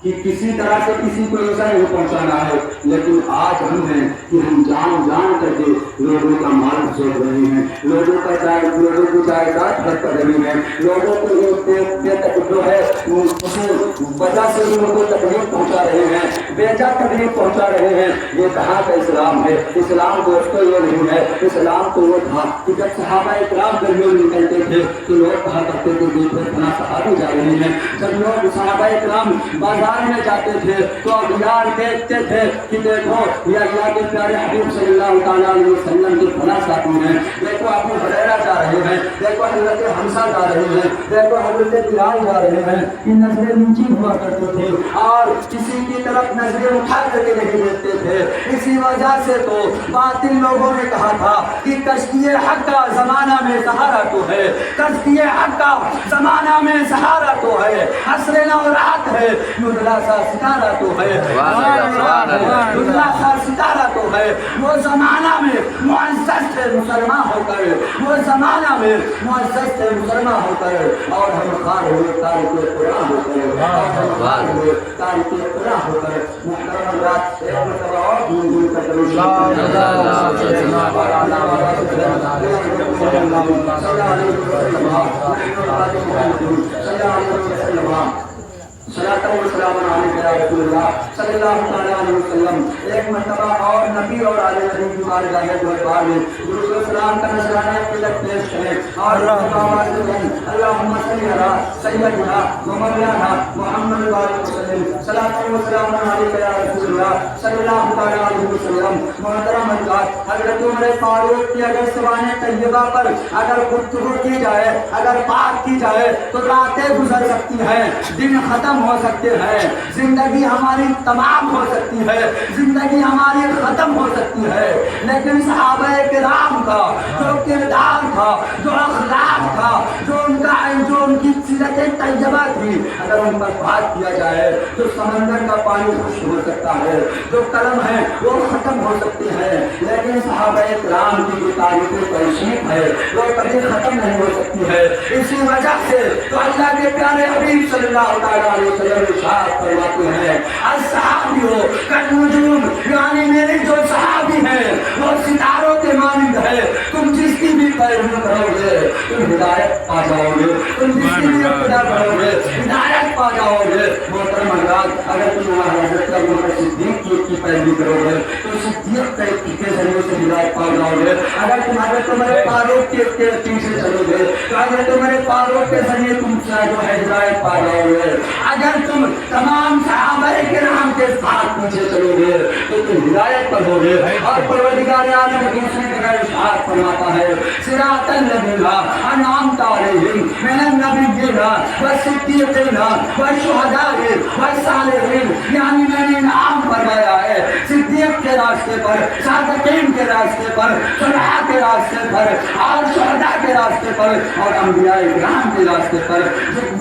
کہ کسی طرح سے کسی کو ایسا نہیں پہنچانا ہے، لیکن آج ہم ہیں کہ ہم جان جان کر کے لوگوں کا مال چھوڑ رہے ہیں، لوگوں کی جائیداد خرچ کر رہے ہیں، لوگوں کو جو ہے وجہ سے لوگوں کو تکلیف پہنچا رہے ہیں، بیجا تکلیف پہنچا رہے ہیں۔ یہ کہاں کا اسلام ہے؟ اسلام دوستوں یہ نہیں ہے۔ اسلام تو وہ تھا کہ جب صحابہ اکرام درمیان نکلتے تھے تو لوگ کہا کرتے تھے دیکھو اتنا صحابی جا رہے ہیں۔ جب لوگ صحابہ اکرام بازار میں جاتے تھے تو اغیار دیکھتے تھے کہ دیکھو یہ اللہ کے پیارے حبیب صلی اللہ تعالیٰ علیہ وسلم کے فلاں ساتھی ہیں، دیکھو ابو ہریرہ جا رہے ہیں، دیکھو حضرت حمزہ جا رہے ہیں، دیکھو حضرت بلال جا رہے ہیں۔ کہ نظریں نیچی ہوا کرتے تھے اور کسی کی طرف نظریں اٹھا کر کے نہیں دیکھتے تھے۔ اسی وجہ سے تو باطل لوگوں نے کہا تھا کہ کشتی حق کا زمانہ میں سہارا تو ہے، کشتی حق کا زمانہ میں سہارا تو ہے، عصر نو رات ہے، دھندلا سا ستارہ تو ہے، دھندلا سا ستارہ تو ہے۔ وہ زمانہ میں معزز تھے مسلمان ہو کر، وہ زمانہ میں معزز تھے مسلمان ہو کر، اور ہم خار ہوئے تاریخ قرآن ہو کر، اور ہم خار ہوئے تاریخ قرآن ہو کر۔ محترم حضرات، ایک مرتبہ اور گنگن کا درود صلاۃ و سلام علیک یا رسول اللہ صلی اللہ تعالیٰ علیہ وسلم۔ ایک مرتبہ اور نبی اور آل نبی کی بارگاہ دربار میں درود و سلام کا نذرانہ قبلت پیش کریں اور اللہم صلی علی سیدنا و مولانا محمد وسلم۔ صلاۃ و سلام علیک یا رسول اللہ صلی اللہ تعالیٰ علیہ وسلم۔ محترم حضرات، حضرت عمر فاروق کی اگر زبان طیبہ پر اگر گفتگو کی جائے، اگر بات کی جائے تو راتیں گزر سکتی ہیں، دن ختم ہو سکتے ہیں، زندگی ہماری تمام ہو سکتی ہے، زندگی ہماری ختم ہو سکتی ہے، لیکن صحابہ کرام کا جو کردار تھا، جو اخلاق تھا، جو ان کی سیرت طیبہ تھی، اگر ان پر بات کیا جائے تو سمندر کا پانی خشک ہو سکتا ہے، جو قلم ہے وہ ختم ہو سکتے ہیں، لیکن صحابہ کرام کی جو تاریخ تشریف ہے وہ کبھی ختم نہیں ہو سکتی ہے۔ اسی وجہ سے تو اللہ کے پیارے حبیب صلی اللہ تعالیٰ علیہ وسلم ارشاد فرماتے ہیں الصحابیو کالنجوم، یعنی میرے جو صحابی ہیں وہ ستاروں کے مانند ہے، تم جس کی بھی پیروی کرو گے تم ہدایت پا جاؤ گے، تم جس کی بھی اقتدا کرو گے ہدایت پا جاؤ گے۔ محترم حضرات، اگر تم حضرت ابوبکر صدیق کی پیروی کرو گے تو صدیق کے ذریعے سے ہدایت پا جاؤ گے، اگر تم حضرت عمر فاروق کے پیچھے چلو گے تو حضرت عمر فاروق کے ذریعے تم جو ہے ہدایت پا جاؤ گے، اگر تم تمام صحابہ کرام کے ساتھ پیچھے چلو گے تو تم ہدایت پر ہوگے۔ اور پروردگار عالم دوسری جگہ ارشاد فرماتا ہے صراط الذین انعمت علیہم من النبیین والصدیقین والشہداء والصالحین، یعنی میں نے انعام فرمایا ہے صدیق کے راستے پر، صادقین کے راستے پر، صلحاء کے راستے پر، اور شہداء کے راستے پر، اور انبیاء کرام کے راستے پر۔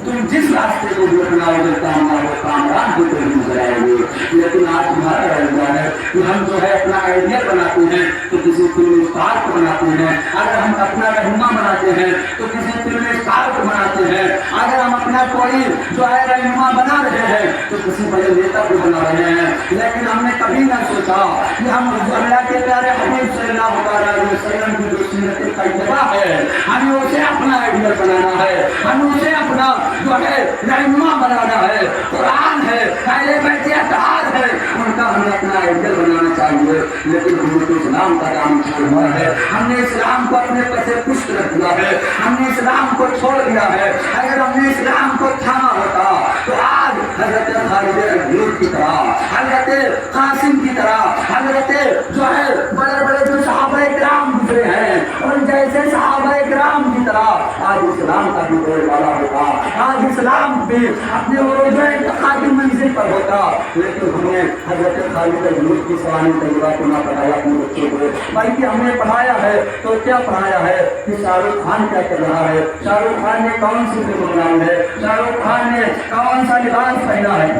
تم جس راستے کو بھی اپناؤ گے کامران بھی تو نظر آئے گے۔ لیکن آج ہمارا رویہ ہے کہ ہم جو ہے اپنا آئیڈیا بناتے ہیں تو کسی فلم اسٹار کو بناتے ہیں، اگر ہم اپنا رہنما بناتے ہیں تو کسی فلم اسٹار کو بناتے ہیں، اگر ہم اپنا کوئی جو ہے رہنما بنا رہے ہیں تو کسی بڑے نیتا کو بنا رہے ہیں، لیکن ہم نے کبھی نہ سوچا کہ ہم اللہ کے پیارے حبیب صلی اللہ علیہ وسلم کی جو سیرت طیبہ ہے ہمیں اسے اپنا آئیڈیا بنانا ہے، ہمیں اسے اپنا جو ہے رہنما بنانا ہے۔ قرآن ہے، اہل بیت اطہار ہے، ان کا ہمیں اپنا آئیڈیل بنانا چاہیے، لیکن ہم نے اسلام کا کام چھوڑ دیا ہے، ہم نے اسلام کو اپنے پسے پشت رکھ دیا ہے، ہم نے اسلام کو چھوڑ دیا ہے۔ اگر ہم نے اسلام کو تھاما ہوتا تو آج حضرت خالد ایوب کی طرح، حضرت قاسم کی طرح، حضرت جو ہے بڑے بڑے جو صحابہ کرام گزرے ہیں ان جیسے صحابہ کرام کی طرح آج اسلام کا بھی بول والا ہوتا، آج اسلام بھی اپنے عروج ارتقاء کی منزل پر ہوتا، لیکن ہم نے حضرت خالد ایوب کی سوانی طیبہ کو نہ پڑھایا اپنے بچوں کو، بلکہ ہم نے پڑھایا ہے تو کیا پڑھایا ہے کہ شاہ رخ خان کیا کر رہا ہے، شاہ رخ خان نے کون سی فلم بنائی ہے، شاہ رخ خان نے کون سا لباس پہنا ہے،